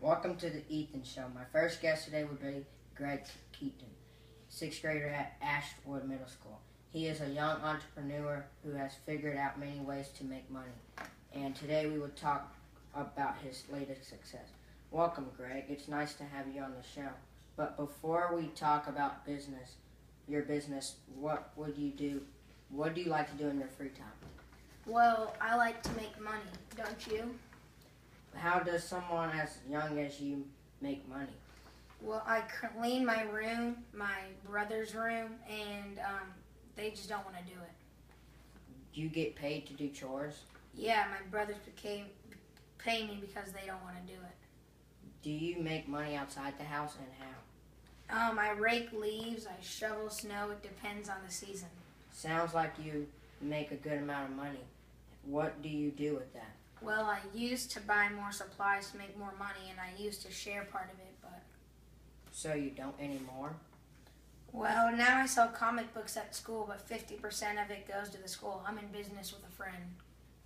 Welcome to the Ethan Show. My first guest today would be Greg Keaton, sixth grader at Ashwood Middle School. He is a young entrepreneur who has figured out many ways to make money. And today we will talk about his latest success. Welcome, Greg. It's nice to have you on the show. But before we talk about your business, what would you do? What do you like to do in your free time? Well, I like to make money, don't you? How does someone as young as you make money? Well, I clean my room, my brother's room, and they just don't want to do it. Do you get paid to do chores? Yeah, my brothers pay me because they don't want to do it. Do you make money outside the house, and how? I rake leaves, I shovel snow, it depends on the season. Sounds like you make a good amount of money. What do you do with that? Well, I used to buy more supplies to make more money, and I used to share part of it, but... So you don't anymore? Well, now I sell comic books at school, but 50% of it goes to the school. I'm in business with a friend.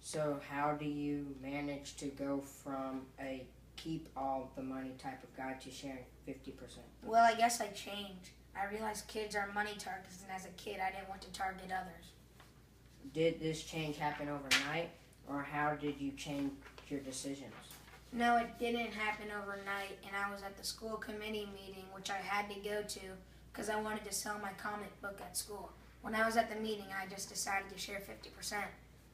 So how do you manage to go from a keep all the money type of guy to sharing 50%? Well, I guess I changed. I realized kids are money targets, and as a kid, I didn't want to target others. Did this change happen overnight, or how did you change your decisions? No, it didn't happen overnight, and I was at the school committee meeting, which I had to go to because I wanted to sell my comic book at school. When I was at the meeting, I just decided to share 50%.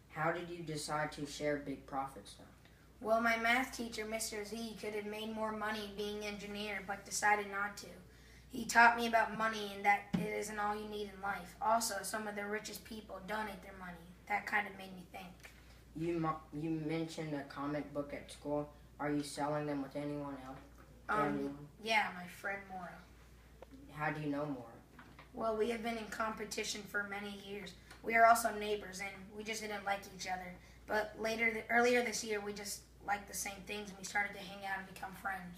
How did you decide to share big profits though? Well, my math teacher, Mr. Z, could have made more money being an engineer, but decided not to. He taught me about money and that it isn't all you need in life. Also, some of the richest people donate their money. That kind of made me think. You mentioned a comic book at school. Are you selling them with anyone else? Yeah, my friend Maura. How do you know Maura? Well, we have been in competition for many years. We are also neighbors, and we just didn't like each other. But earlier this year, we just liked the same things, and we started to hang out and become friends.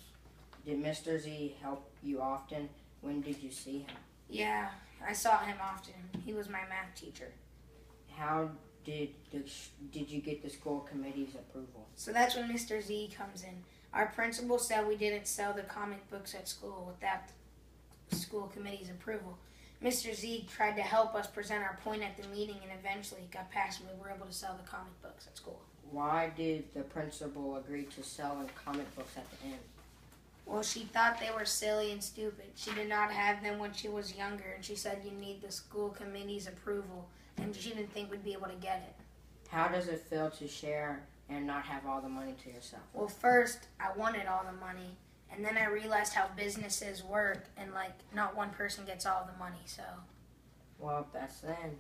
Did Mr. Z help you often? When did you see him? Yeah, I saw him often. He was my math teacher. How did you get the school committee's approval? So that's when Mr. Z comes in. Our principal said we didn't sell the comic books at school without the school committee's approval. Mr. Z tried to help us present our point at the meeting, and eventually it got passed and we were able to sell the comic books at school. Why did the principal agree to selling comic books at the end? Well, she thought they were silly and stupid. She did not have them when she was younger, and she said you need the school committee's approval, and she didn't think we'd be able to get it. How does it feel to share and not have all the money to yourself? Well, first, I wanted all the money, and then I realized how businesses work, and not one person gets all the money, so... Well, that's then.